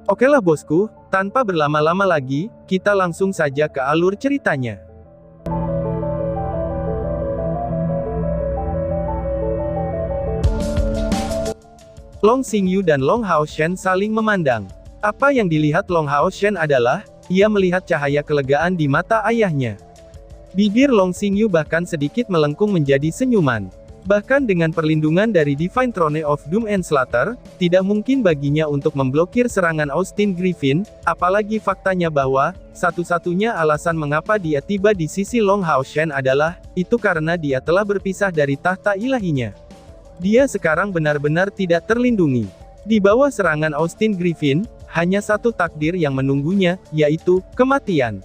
Okelah bosku, tanpa berlama-lama lagi, kita langsung saja ke alur ceritanya. Long Xingyu dan Long Haoshen saling memandang. Apa yang dilihat Long Haoshen adalah, ia melihat cahaya kelegaan di mata ayahnya. Bibir Long Xingyu bahkan sedikit melengkung menjadi senyuman. Bahkan dengan perlindungan dari Divine Throne of Doom and Slaughter, tidak mungkin baginya untuk memblokir serangan Austin Griffin, apalagi faktanya bahwa, satu-satunya alasan mengapa dia tiba di sisi Long Haoshen adalah, itu karena dia telah berpisah dari tahta ilahinya. Dia sekarang benar-benar tidak terlindungi. Di bawah serangan Austin Griffin, hanya satu takdir yang menunggunya, yaitu kematian.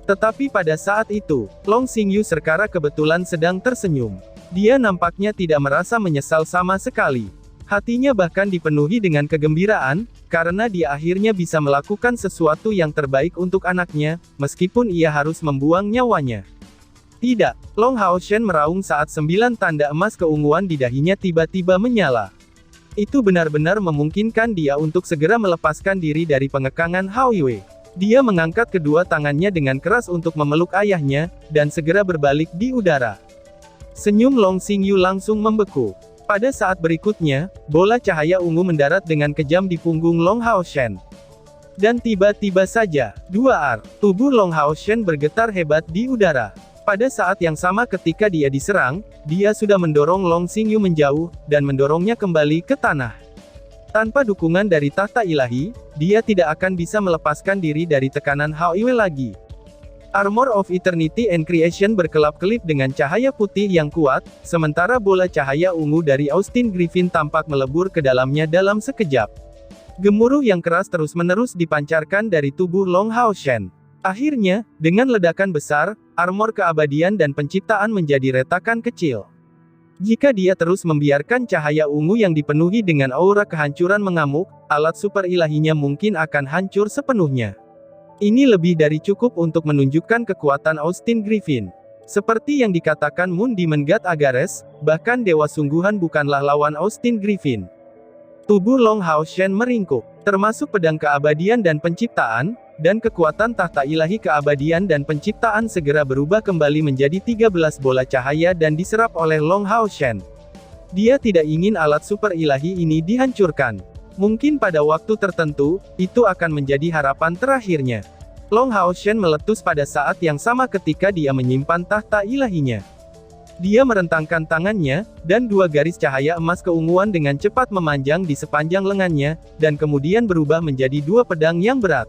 Tetapi pada saat itu, Long Xingyu secara kebetulan sedang tersenyum. Dia nampaknya tidak merasa menyesal sama sekali. Hatinya bahkan dipenuhi dengan kegembiraan, karena dia akhirnya bisa melakukan sesuatu yang terbaik untuk anaknya, meskipun ia harus membuang nyawanya. Tidak, Long Haoshen meraung saat 9 tanda emas keunguan di dahinya tiba-tiba menyala. Itu benar-benar memungkinkan dia untuk segera melepaskan diri dari pengekangan Hao Yue. Dia mengangkat kedua tangannya dengan keras untuk memeluk ayahnya, dan segera berbalik di udara. Senyum Long Xingyu langsung membeku. Pada saat berikutnya, bola cahaya ungu mendarat dengan kejam di punggung Long Haoshen. Dan tiba-tiba saja, tubuh Long Haoshen bergetar hebat di udara. Pada saat yang sama ketika dia diserang, dia sudah mendorong Long Xingyu menjauh, dan mendorongnya kembali ke tanah. Tanpa dukungan dari tahta ilahi, dia tidak akan bisa melepaskan diri dari tekanan Hao Yue lagi. Armor of Eternity and Creation berkelap-kelip dengan cahaya putih yang kuat, sementara bola cahaya ungu dari Austin Griffin tampak melebur ke dalamnya dalam sekejap. Gemuruh yang keras terus-menerus dipancarkan dari tubuh Long Haoshen. Akhirnya, dengan ledakan besar, armor keabadian dan penciptaan menjadi retakan kecil. Jika dia terus membiarkan cahaya ungu yang dipenuhi dengan aura kehancuran mengamuk, alat super ilahinya mungkin akan hancur sepenuhnya. Ini lebih dari cukup untuk menunjukkan kekuatan Austin Griffin. Seperti yang dikatakan Moon Demon God Agares, bahkan Dewa Sungguhan bukanlah lawan Austin Griffin. Tubuh Long Haoshen meringkuk, termasuk pedang keabadian dan penciptaan, dan kekuatan tahta ilahi keabadian dan penciptaan segera berubah kembali menjadi 13 bola cahaya dan diserap oleh Long Haoshen. Dia tidak ingin alat super ilahi ini dihancurkan. Mungkin pada waktu tertentu, itu akan menjadi harapan terakhirnya. Long Haoshen meletus pada saat yang sama ketika dia menyimpan tahta ilahinya. Dia merentangkan tangannya, dan 2 garis cahaya emas keunguan dengan cepat memanjang di sepanjang lengannya, dan kemudian berubah menjadi 2 pedang yang berat.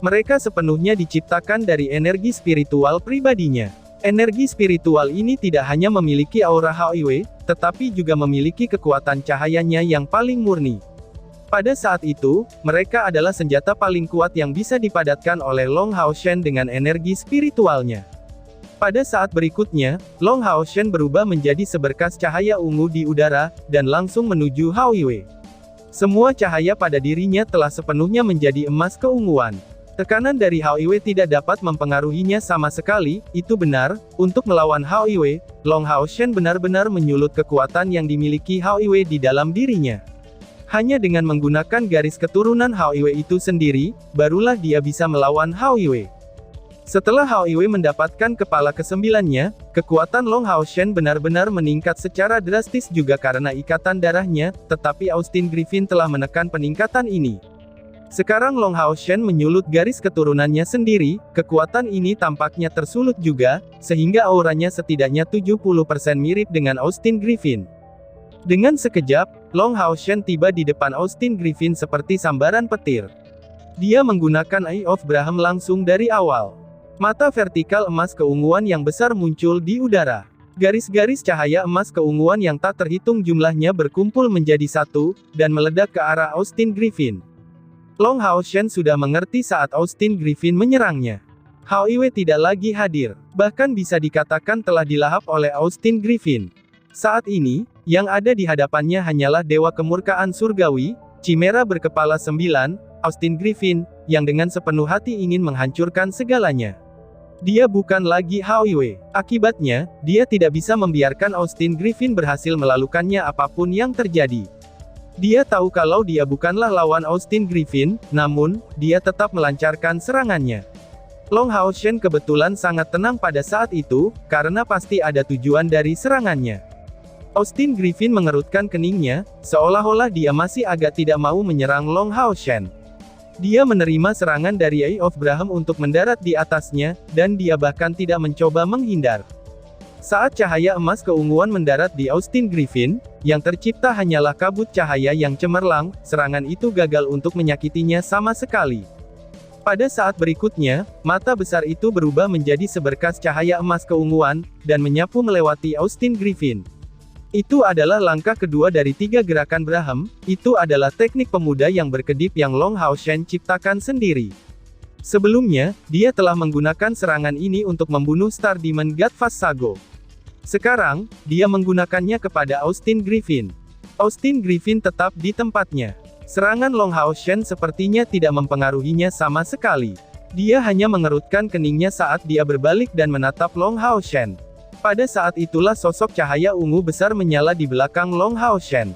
Mereka sepenuhnya diciptakan dari energi spiritual pribadinya. Energi spiritual ini tidak hanya memiliki aura Hao Yue, tetapi juga memiliki kekuatan cahayanya yang paling murni. Pada saat itu, mereka adalah senjata paling kuat yang bisa dipadatkan oleh Long Haoshen dengan energi spiritualnya. Pada saat berikutnya, Long Haoshen berubah menjadi seberkas cahaya ungu di udara, dan langsung menuju Hao Yue. Semua cahaya pada dirinya telah sepenuhnya menjadi emas keunguan. Tekanan dari Hao Yue tidak dapat mempengaruhinya sama sekali, itu benar, untuk melawan Hao Yue, Long Haoshen benar-benar menyulut kekuatan yang dimiliki Hao Yue di dalam dirinya. Hanya dengan menggunakan garis keturunan Hao Yue itu sendiri, barulah dia bisa melawan Hao Yue. Setelah Hao Yue mendapatkan kepala ke-9-nya, kekuatan Long Haoshen benar-benar meningkat secara drastis juga karena ikatan darahnya, tetapi Austin Griffin telah menekan peningkatan ini. Sekarang Long Haoshen menyulut garis keturunannya sendiri, kekuatan ini tampaknya tersulut juga, sehingga auranya setidaknya 70% mirip dengan Austin Griffin. Dengan sekejap, Long Haoshen tiba di depan Austin Griffin seperti sambaran petir. Dia menggunakan Eye of Braham langsung dari awal. Mata vertikal emas keunguan yang besar muncul di udara. Garis-garis cahaya emas keunguan yang tak terhitung jumlahnya berkumpul menjadi satu, dan meledak ke arah Austin Griffin. Long Haoshen sudah mengerti saat Austin Griffin menyerangnya. Hao Yue tidak lagi hadir, bahkan bisa dikatakan telah dilahap oleh Austin Griffin. Saat ini, yang ada di hadapannya hanyalah Dewa Kemurkaan Surgawi, Chimera berkepala 9, Austin Griffin, yang dengan sepenuh hati ingin menghancurkan segalanya. Dia bukan lagi Hao Yue. Akibatnya, dia tidak bisa membiarkan Austin Griffin berhasil melakukannya apapun yang terjadi. Dia tahu kalau dia bukanlah lawan Austin Griffin, namun, dia tetap melancarkan serangannya. Long Hao Shen kebetulan sangat tenang pada saat itu, karena pasti ada tujuan dari serangannya. Austin Griffin mengerutkan keningnya, seolah-olah dia masih agak tidak mau menyerang Long Hao Shen. Dia menerima serangan dari Eye of Braham untuk mendarat di atasnya, dan dia bahkan tidak mencoba menghindar. Saat cahaya emas keunguan mendarat di Austin Griffin, yang tercipta hanyalah kabut cahaya yang cemerlang, serangan itu gagal untuk menyakitinya sama sekali. Pada saat berikutnya, mata besar itu berubah menjadi seberkas cahaya emas keunguan, dan menyapu melewati Austin Griffin. Itu adalah langkah kedua dari 3 gerakan Braham, itu adalah teknik pemuda yang berkedip yang Long Hao Shen ciptakan sendiri. Sebelumnya, dia telah menggunakan serangan ini untuk membunuh Star Demon God Vassago. Sekarang, dia menggunakannya kepada Austin Griffin. Austin Griffin tetap di tempatnya. Serangan Long Hao Shen sepertinya tidak mempengaruhinya sama sekali. Dia hanya mengerutkan keningnya saat dia berbalik dan menatap Long Hao Shen. Pada saat itulah sosok cahaya ungu besar menyala di belakang Long Hao Shen.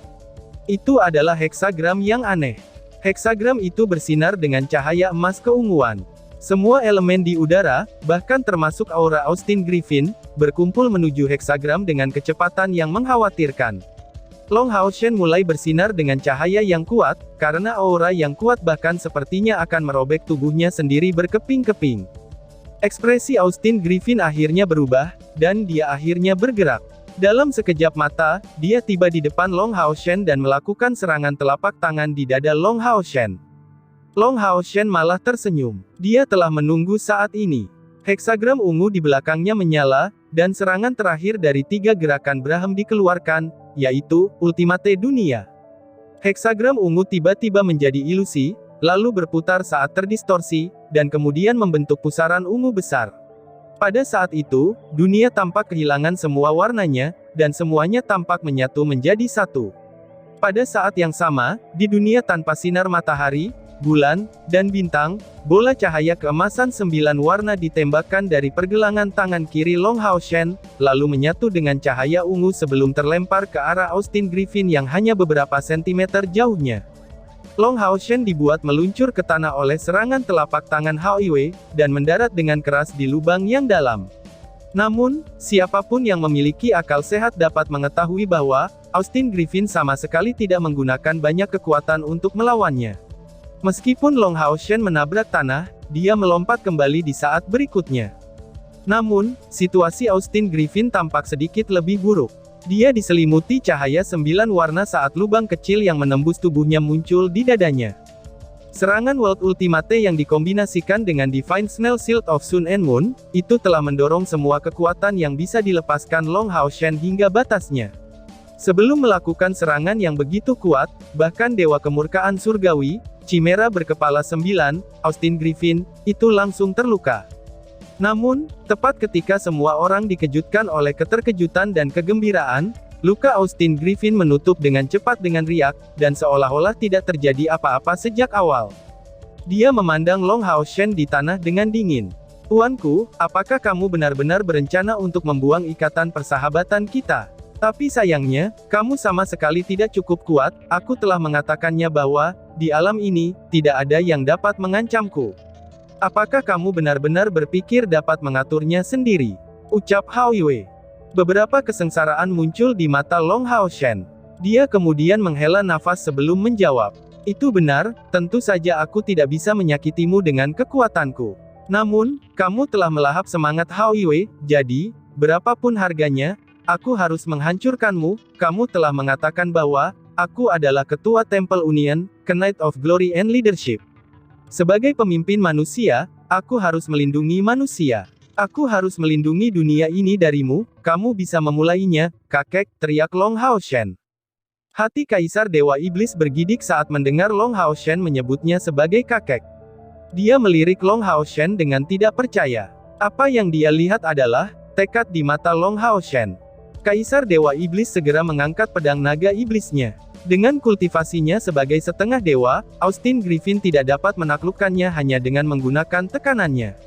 Itu adalah heksagram yang aneh. Heksagram itu bersinar dengan cahaya emas keunguan. Semua elemen di udara, bahkan termasuk aura Austin Griffin, berkumpul menuju heksagram dengan kecepatan yang mengkhawatirkan. Long Hao Shen mulai bersinar dengan cahaya yang kuat, karena aura yang kuat bahkan sepertinya akan merobek tubuhnya sendiri berkeping-keping. Ekspresi Austin Griffin akhirnya berubah, dan dia akhirnya bergerak. Dalam sekejap mata, dia tiba di depan Long Hao Shen dan melakukan serangan telapak tangan di dada Long Hao Shen. Long Hao Shen malah tersenyum. Dia telah menunggu saat ini. Heksagram ungu di belakangnya menyala, dan serangan terakhir dari 3 gerakan Braham dikeluarkan, yaitu, Ultimate Dunia. Heksagram ungu tiba-tiba menjadi ilusi, lalu berputar saat terdistorsi, dan kemudian membentuk pusaran ungu besar. Pada saat itu, dunia tampak kehilangan semua warnanya, dan semuanya tampak menyatu menjadi satu. Pada saat yang sama, di dunia tanpa sinar matahari, bulan, dan bintang, bola cahaya keemasan 9 warna ditembakkan dari pergelangan tangan kiri Long Hao Shen, lalu menyatu dengan cahaya ungu sebelum terlempar ke arah Austin Griffin yang hanya beberapa sentimeter jauhnya. Long Hao Shen dibuat meluncur ke tanah oleh serangan telapak tangan Hao Yue, dan mendarat dengan keras di lubang yang dalam. Namun, siapapun yang memiliki akal sehat dapat mengetahui bahwa, Austin Griffin sama sekali tidak menggunakan banyak kekuatan untuk melawannya. Meskipun Long Hao Shen menabrak tanah, dia melompat kembali di saat berikutnya. Namun, situasi Austin Griffin tampak sedikit lebih buruk. Dia diselimuti cahaya 9 warna saat lubang kecil yang menembus tubuhnya muncul di dadanya. Serangan World Ultimate yang dikombinasikan dengan Divine Snell Shield of Sun and Moon, itu telah mendorong semua kekuatan yang bisa dilepaskan Long Hao Shen hingga batasnya. Sebelum melakukan serangan yang begitu kuat, bahkan Dewa Kemurkaan Surgawi, Chimera berkepala 9, Austin Griffin, itu langsung terluka. Namun, tepat ketika semua orang dikejutkan oleh keterkejutan dan kegembiraan, luka Austin Griffin menutup dengan cepat dengan riak, dan seolah-olah tidak terjadi apa-apa sejak awal. Dia memandang Long Hao Shen di tanah dengan dingin. "Tuanku, apakah kamu benar-benar berencana untuk membuang ikatan persahabatan kita? Tapi sayangnya, kamu sama sekali tidak cukup kuat, aku telah mengatakannya bahwa, di alam ini, tidak ada yang dapat mengancamku. Apakah kamu benar-benar berpikir dapat mengaturnya sendiri?" ucap Hao Yue. Beberapa kesengsaraan muncul di mata Long Hao Shen. Dia kemudian menghela nafas sebelum menjawab. "Itu benar, tentu saja aku tidak bisa menyakitimu dengan kekuatanku. Namun, kamu telah melahap semangat Hao Yue, jadi, berapapun harganya, aku harus menghancurkanmu. Kamu telah mengatakan bahwa, aku adalah ketua Temple Union, Knight of Glory and Leadership. Sebagai pemimpin manusia, aku harus melindungi manusia. Aku harus melindungi dunia ini darimu, kamu bisa memulainya, kakek," teriak Long Hao Shen. Hati Kaisar Dewa Iblis bergidik saat mendengar Long Hao Shen menyebutnya sebagai kakek. Dia melirik Long Hao Shen dengan tidak percaya. Apa yang dia lihat adalah, tekad di mata Long Hao Shen. Kaisar Dewa Iblis segera mengangkat pedang naga iblisnya. Dengan kultivasinya sebagai setengah dewa, Austin Griffin tidak dapat menaklukkannya hanya dengan menggunakan tekanannya.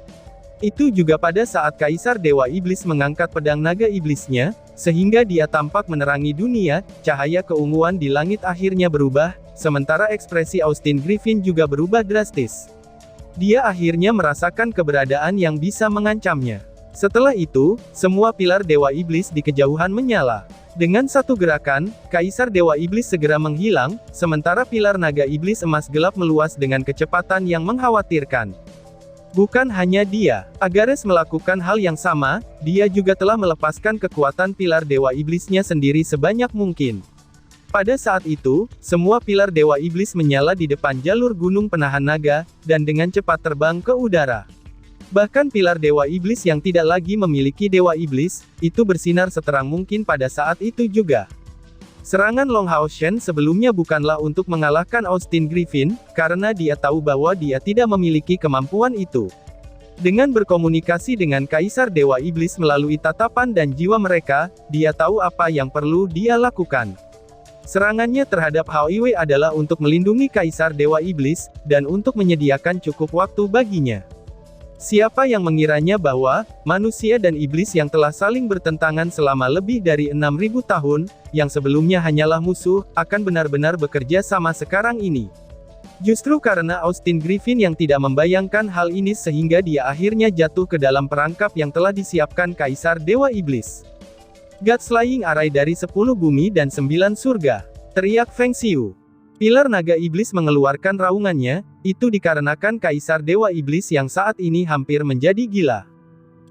Itu juga pada saat Kaisar Dewa Iblis mengangkat pedang naga iblisnya, Sehingga dia tampak menerangi dunia, cahaya keunguan di langit akhirnya berubah, sementara ekspresi Austin Griffin juga berubah drastis. Dia akhirnya merasakan keberadaan yang bisa mengancamnya. Setelah itu, semua pilar Dewa Iblis di kejauhan menyala. Dengan satu gerakan, Kaisar Dewa Iblis segera menghilang, sementara pilar naga iblis emas gelap meluas dengan kecepatan yang mengkhawatirkan. Bukan hanya dia, Agares melakukan hal yang sama, dia juga telah melepaskan kekuatan pilar Dewa Iblisnya sendiri sebanyak mungkin. Pada saat itu, semua pilar Dewa Iblis menyala di depan jalur gunung penahan naga, dan dengan cepat terbang ke udara. Bahkan pilar Dewa Iblis yang tidak lagi memiliki Dewa Iblis, itu bersinar seterang mungkin pada saat itu juga. Serangan Long Hao Shen sebelumnya bukanlah untuk mengalahkan Austin Griffin, karena dia tahu bahwa dia tidak memiliki kemampuan itu. Dengan berkomunikasi dengan Kaisar Dewa Iblis melalui tatapan dan jiwa mereka, dia tahu apa yang perlu dia lakukan. Serangannya terhadap Hao Yue adalah untuk melindungi Kaisar Dewa Iblis, dan untuk menyediakan cukup waktu baginya. Siapa yang mengiranya bahwa manusia dan iblis yang telah saling bertentangan selama lebih dari 6.000 tahun, yang sebelumnya hanyalah musuh, akan benar-benar bekerja sama sekarang ini. Justru karena Austin Griffin yang tidak membayangkan hal ini sehingga dia akhirnya jatuh ke dalam perangkap yang telah disiapkan Kaisar Dewa Iblis. God-Slaying Array dari 10 bumi dan 9 surga, teriak Feng Xiu. Pilar naga iblis mengeluarkan raungannya, itu dikarenakan Kaisar Dewa Iblis yang saat ini hampir menjadi gila.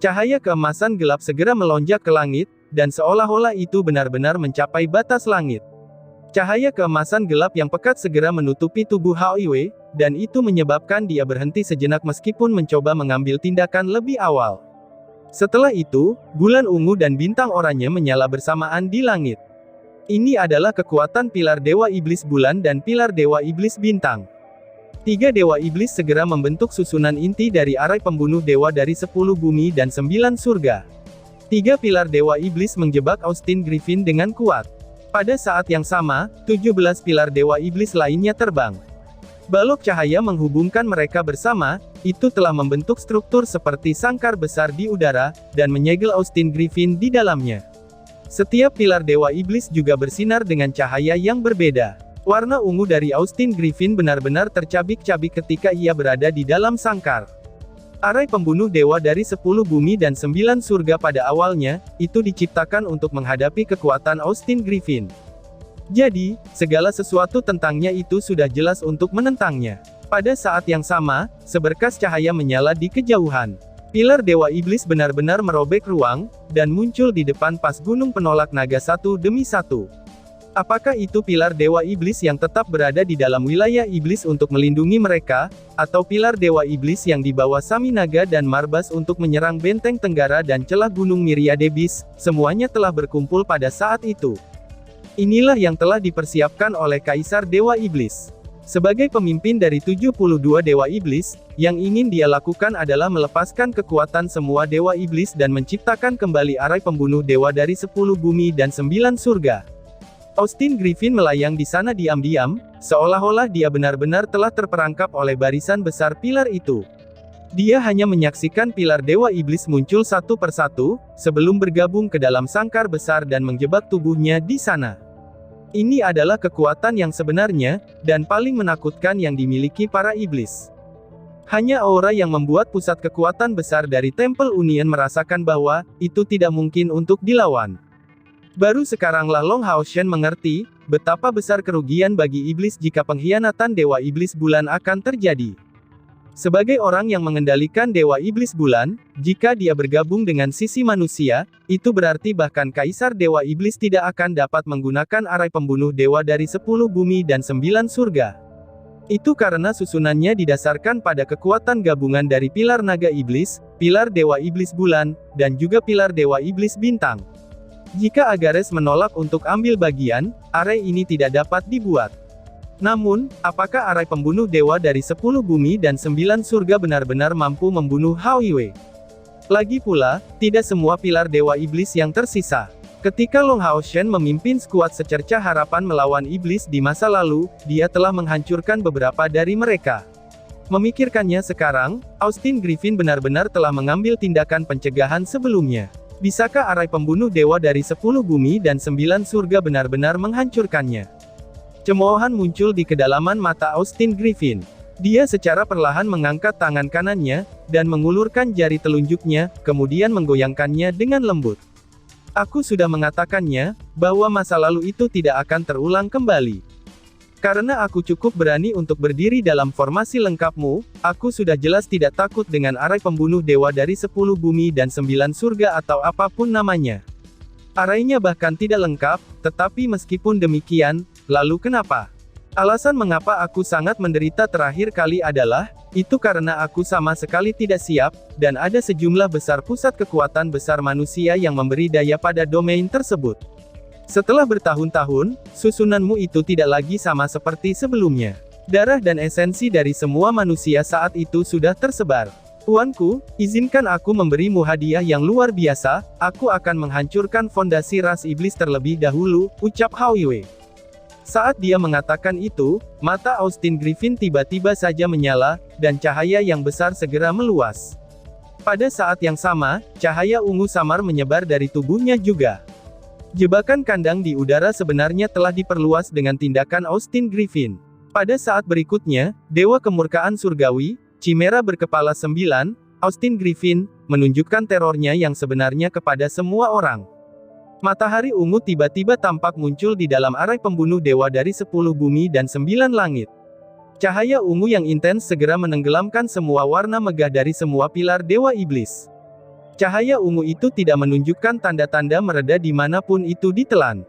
Cahaya keemasan gelap segera melonjak ke langit, dan seolah-olah itu benar-benar mencapai batas langit. Cahaya keemasan gelap yang pekat segera menutupi tubuh Hao Yue, dan itu menyebabkan dia berhenti sejenak meskipun mencoba mengambil tindakan lebih awal. Setelah itu, bulan ungu dan bintang oranye menyala bersamaan di langit. Ini adalah kekuatan pilar Dewa Iblis Bulan dan pilar Dewa Iblis Bintang. 3 Dewa Iblis segera membentuk susunan inti dari arai pembunuh dewa dari 10 bumi dan 9 surga. 3 pilar Dewa Iblis menjebak Austin Griffin dengan kuat. Pada saat yang sama, 17 pilar Dewa Iblis lainnya terbang. Balok cahaya menghubungkan mereka bersama, itu telah membentuk struktur seperti sangkar besar di udara, dan menyegel Austin Griffin di dalamnya. Setiap pilar Dewa Iblis juga bersinar dengan cahaya yang berbeda. Warna ungu dari Austin Griffin benar-benar tercabik-cabik ketika ia berada di dalam sangkar. Arai pembunuh dewa dari 10 bumi dan 9 surga pada awalnya, itu diciptakan untuk menghadapi kekuatan Austin Griffin. Jadi, segala sesuatu tentangnya itu sudah jelas untuk menentangnya. Pada saat yang sama, seberkas cahaya menyala di kejauhan. Pilar Dewa Iblis benar-benar merobek ruang, dan muncul di depan pas gunung penolak naga satu demi satu. Apakah itu pilar Dewa Iblis yang tetap berada di dalam wilayah Iblis untuk melindungi mereka, atau pilar Dewa Iblis yang dibawa Sami Naga dan Marbas untuk menyerang benteng Tenggara dan celah gunung Miriadebis, semuanya telah berkumpul pada saat itu. Inilah yang telah dipersiapkan oleh Kaisar Dewa Iblis. Sebagai pemimpin dari 72 Dewa Iblis, yang ingin dia lakukan adalah melepaskan kekuatan semua Dewa Iblis dan menciptakan kembali arai pembunuh dewa dari 10 bumi dan 9 surga. Austin Griffin melayang di sana diam-diam, seolah-olah dia benar-benar telah terperangkap oleh barisan besar pilar itu. Dia hanya menyaksikan pilar Dewa Iblis muncul satu persatu, sebelum bergabung ke dalam sangkar besar dan menjebak tubuhnya di sana. Ini adalah kekuatan yang sebenarnya, dan paling menakutkan yang dimiliki para iblis. Hanya aura yang membuat pusat kekuatan besar dari Temple Union merasakan bahwa, itu tidak mungkin untuk dilawan. Baru sekaranglah Long Hao Shen mengerti, betapa besar kerugian bagi iblis jika pengkhianatan Dewa Iblis Bulan akan terjadi. Sebagai orang yang mengendalikan Dewa Iblis Bulan, jika dia bergabung dengan sisi manusia, itu berarti bahkan Kaisar Dewa Iblis tidak akan dapat menggunakan arai pembunuh dewa dari 10 bumi dan 9 surga. Itu karena susunannya didasarkan pada kekuatan gabungan dari pilar naga iblis, pilar Dewa Iblis Bulan, dan juga pilar Dewa Iblis Bintang. Jika Agares menolak untuk ambil bagian, arai ini tidak dapat dibuat. Namun, apakah arai pembunuh dewa dari 10 bumi dan 9 surga benar-benar mampu membunuh Hao Yue? Lagi pula, tidak semua pilar Dewa Iblis yang tersisa. Ketika Long Hao Shen memimpin skuad secercah harapan melawan iblis di masa lalu, dia telah menghancurkan beberapa dari mereka. Memikirkannya sekarang, Austin Griffin benar-benar telah mengambil tindakan pencegahan sebelumnya. Bisakah arai pembunuh dewa dari 10 bumi dan 9 surga benar-benar menghancurkannya? Cemoohan muncul di kedalaman mata Austin Griffin. Dia secara perlahan mengangkat tangan kanannya, dan mengulurkan jari telunjuknya, kemudian menggoyangkannya dengan lembut. Aku sudah mengatakannya, bahwa masa lalu itu tidak akan terulang kembali. Karena aku cukup berani untuk berdiri dalam formasi lengkapmu, aku sudah jelas tidak takut dengan arai pembunuh dewa dari 10 bumi dan 9 surga atau apapun namanya. Arainya bahkan tidak lengkap, tetapi meskipun demikian, lalu kenapa? Alasan mengapa aku sangat menderita terakhir kali adalah, itu karena aku sama sekali tidak siap, dan ada sejumlah besar pusat kekuatan besar manusia yang memberi daya pada domain tersebut. Setelah bertahun-tahun, susunanmu itu tidak lagi sama seperti sebelumnya. Darah dan esensi dari semua manusia saat itu sudah tersebar. Tuanku, izinkan aku memberimu hadiah yang luar biasa, aku akan menghancurkan fondasi ras iblis terlebih dahulu, ucap Hao Yue. Saat dia mengatakan itu, mata Austin Griffin tiba-tiba saja menyala, dan cahaya yang besar segera meluas. Pada saat yang sama, cahaya ungu samar menyebar dari tubuhnya juga. Jebakan kandang di udara sebenarnya telah diperluas dengan tindakan Austin Griffin. Pada saat berikutnya, Dewa Kemurkaan Surgawi, Chimera berkepala 9, Austin Griffin, menunjukkan terornya yang sebenarnya kepada semua orang. Matahari ungu tiba-tiba tampak muncul di dalam arai pembunuh dewa dari 10 bumi dan 9 langit. Cahaya ungu yang intens segera menenggelamkan semua warna megah dari semua pilar dewa iblis. Cahaya ungu itu tidak menunjukkan tanda-tanda mereda dimanapun itu ditelan.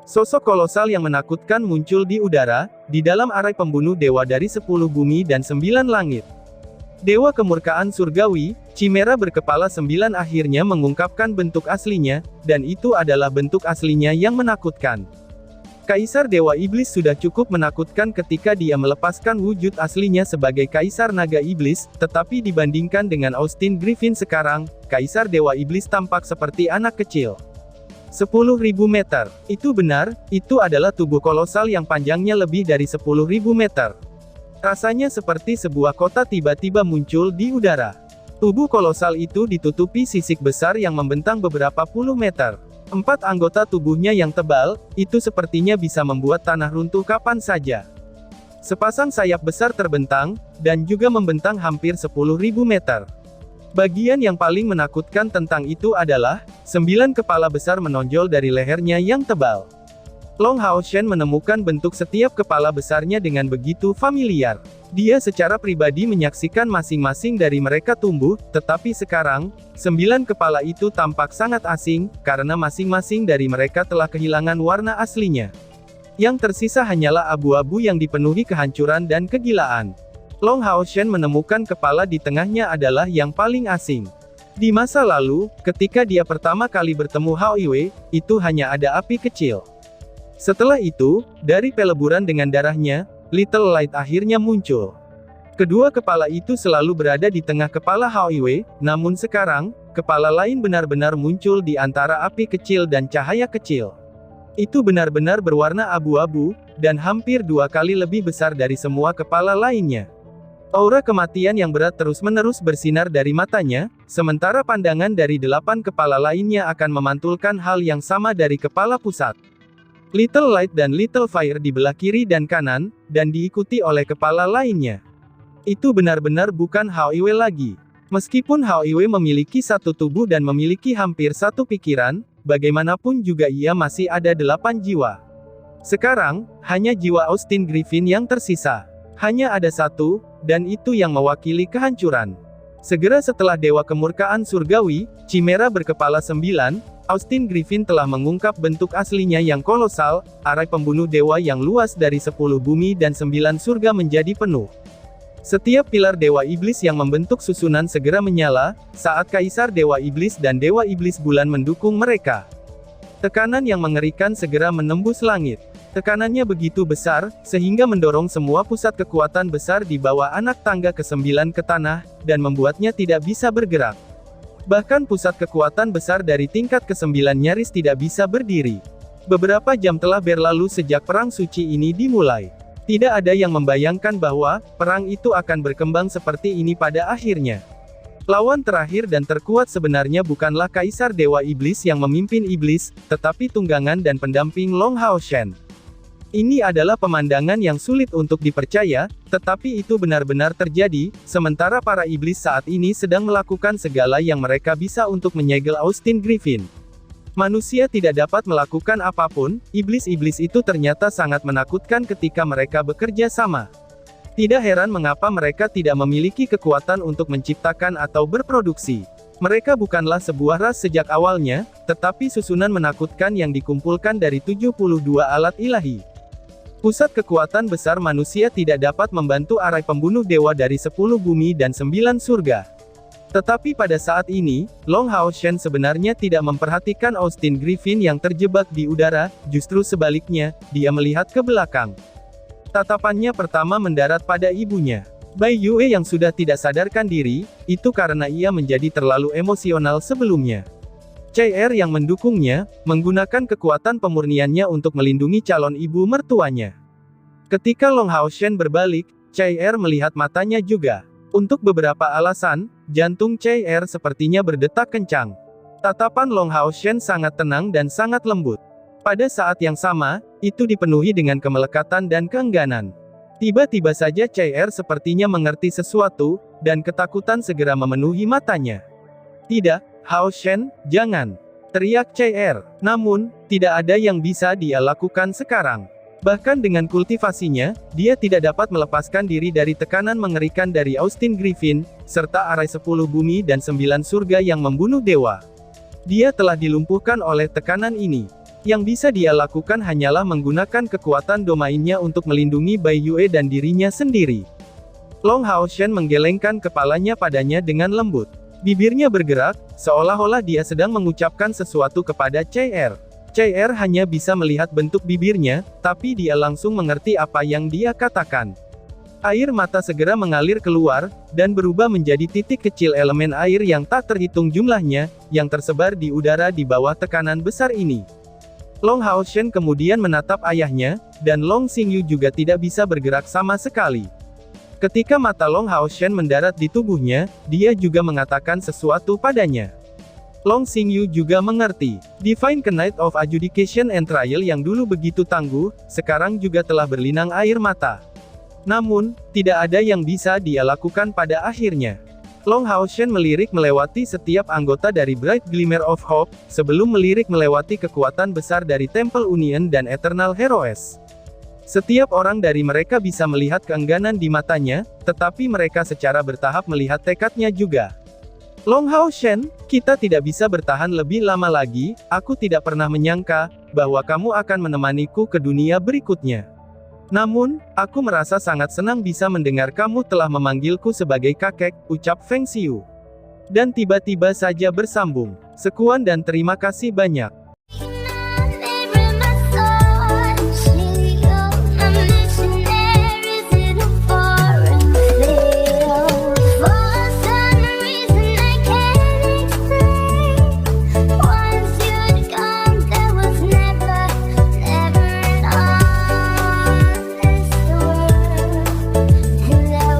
Sosok kolosal yang menakutkan muncul di udara, di dalam arai pembunuh dewa dari 10 bumi dan 9 langit. Dewa Kemurkaan Surgawi, Chimera berkepala 9 akhirnya mengungkapkan bentuk aslinya, dan itu adalah bentuk aslinya yang menakutkan. Kaisar Dewa Iblis sudah cukup menakutkan ketika dia melepaskan wujud aslinya sebagai Kaisar Naga Iblis, tetapi dibandingkan dengan Austin Griffin sekarang, Kaisar Dewa Iblis tampak seperti anak kecil. 10.000 meter. Itu benar, itu adalah tubuh kolosal yang panjangnya lebih dari 10.000 meter. Rasanya seperti sebuah kota tiba-tiba muncul di udara. Tubuh kolosal itu ditutupi sisik besar yang membentang beberapa puluh meter. 4 anggota tubuhnya yang tebal, itu sepertinya bisa membuat tanah runtuh kapan saja. Sepasang sayap besar terbentang, dan juga membentang hampir 10.000 meter. Bagian yang paling menakutkan tentang itu adalah, 9 kepala besar menonjol dari lehernya yang tebal. Long Hao Shen menemukan bentuk setiap kepala besarnya dengan begitu familiar. Dia secara pribadi menyaksikan masing-masing dari mereka tumbuh, tetapi sekarang, 9 kepala itu tampak sangat asing, karena masing-masing dari mereka telah kehilangan warna aslinya. Yang tersisa hanyalah abu-abu yang dipenuhi kehancuran dan kegilaan. Long Hao Shen menemukan kepala di tengahnya adalah yang paling asing. Di masa lalu, ketika dia pertama kali bertemu Hao Yue, itu hanya ada api kecil. Setelah itu, dari peleburan dengan darahnya, Little Light akhirnya muncul. Kedua kepala itu selalu berada di tengah kepala Hao Yue, namun sekarang, kepala lain benar-benar muncul di antara api kecil dan cahaya kecil. Itu benar-benar berwarna abu-abu, dan hampir 2 kali lebih besar dari semua kepala lainnya. Aura kematian yang berat terus-menerus bersinar dari matanya, sementara pandangan dari 8 kepala lainnya akan memantulkan hal yang sama dari kepala pusat. Little Light dan Little Fire di belah kiri dan kanan, dan diikuti oleh kepala lainnya. Itu benar-benar bukan Hao Yue lagi. Meskipun Hao Yue memiliki satu tubuh dan memiliki hampir satu pikiran, bagaimanapun juga ia masih ada 8 jiwa. Sekarang, hanya jiwa Austin Griffin yang tersisa. Hanya ada satu, dan itu yang mewakili kehancuran. Segera setelah Dewa Kemurkaan Surgawi, Chimera berkepala 9, Austin Griffin telah mengungkap bentuk aslinya yang kolosal, arai pembunuh dewa yang luas dari 10 bumi dan 9 surga menjadi penuh. Setiap pilar Dewa Iblis yang membentuk susunan segera menyala, saat Kaisar Dewa Iblis dan Dewa Iblis Bulan mendukung mereka. Tekanan yang mengerikan segera menembus langit. Tekanannya begitu besar, sehingga mendorong semua pusat kekuatan besar di bawah anak tangga ke-9 ke tanah, dan membuatnya tidak bisa bergerak. Bahkan pusat kekuatan besar dari tingkat ke-9 nyaris tidak bisa berdiri. Beberapa jam telah berlalu sejak perang suci ini dimulai. Tidak ada yang membayangkan bahwa perang itu akan berkembang seperti ini pada akhirnya. Lawan terakhir dan terkuat sebenarnya bukanlah Kaisar Dewa Iblis yang memimpin iblis, tetapi tunggangan dan pendamping Long Hao Shen. Ini adalah pemandangan yang sulit untuk dipercaya, tetapi itu benar-benar terjadi, sementara para iblis saat ini sedang melakukan segala yang mereka bisa untuk menyegel Austin Griffin. Manusia tidak dapat melakukan apapun, iblis-iblis itu ternyata sangat menakutkan ketika mereka bekerja sama. Tidak heran mengapa mereka tidak memiliki kekuatan untuk menciptakan atau berproduksi. Mereka bukanlah sebuah ras sejak awalnya, tetapi susunan menakutkan yang dikumpulkan dari 72 alat ilahi. Pusat kekuatan besar manusia tidak dapat membantu arai pembunuh dewa dari 10 bumi dan 9 surga. Tetapi pada saat ini, Long Hao Shen sebenarnya tidak memperhatikan Austin Griffin yang terjebak di udara, justru sebaliknya, dia melihat ke belakang. Tatapannya pertama mendarat pada ibunya. Bai Yue yang sudah tidak sadarkan diri, itu karena ia menjadi terlalu emosional sebelumnya. Chai Er yang mendukungnya, menggunakan kekuatan pemurniannya untuk melindungi calon ibu mertuanya. Ketika Long Hao Shen berbalik, Chai Er melihat matanya juga. Untuk beberapa alasan, jantung Chai Er sepertinya berdetak kencang. Tatapan Long Hao Shen sangat tenang dan sangat lembut. Pada saat yang sama, itu dipenuhi dengan kemelekatan dan keengganan. Tiba-tiba saja Chai Er sepertinya mengerti sesuatu, dan ketakutan segera memenuhi matanya. Tidak, Hao Shen, jangan! Teriak Chai Er. Namun, tidak ada yang bisa dia lakukan sekarang. Bahkan dengan kultivasinya, dia tidak dapat melepaskan diri dari tekanan mengerikan dari Austin Griffin, serta arai 10 bumi dan 9 surga yang membunuh dewa. Dia telah dilumpuhkan oleh tekanan ini. Yang bisa dia lakukan hanyalah menggunakan kekuatan domainnya untuk melindungi Bai Yue dan dirinya sendiri. Long Hao Shen menggelengkan kepalanya padanya dengan lembut. Bibirnya bergerak, seolah-olah dia sedang mengucapkan sesuatu kepada Chai Er. Chai Er hanya bisa melihat bentuk bibirnya, tapi dia langsung mengerti apa yang dia katakan. Air mata segera mengalir keluar, dan berubah menjadi titik kecil elemen air yang tak terhitung jumlahnya, yang tersebar di udara di bawah tekanan besar ini. Long Hao Shen kemudian menatap ayahnya, dan Long Xingyu juga tidak bisa bergerak sama sekali. Ketika mata Long Hao Shen mendarat di tubuhnya, dia juga mengatakan sesuatu padanya. Long Xingyu juga mengerti. Divine Knight of Adjudication and Trial yang dulu begitu tangguh, sekarang juga telah berlinang air mata. Namun, tidak ada yang bisa dia lakukan pada akhirnya. Long Hao Shen melirik melewati setiap anggota dari Bright Glimmer of Hope, sebelum melirik melewati kekuatan besar dari Temple Union dan Eternal Heroes. Setiap orang dari mereka bisa melihat keengganan di matanya, tetapi mereka secara bertahap melihat tekadnya juga. Long Hao Shen, kita tidak bisa bertahan lebih lama lagi, aku tidak pernah menyangka, bahwa kamu akan menemaniku ke dunia berikutnya. Namun, aku merasa sangat senang bisa mendengar kamu telah memanggilku sebagai kakek, ucap Feng Xiu. Dan tiba-tiba saja bersambung. Sekuan dan terima kasih banyak.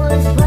Was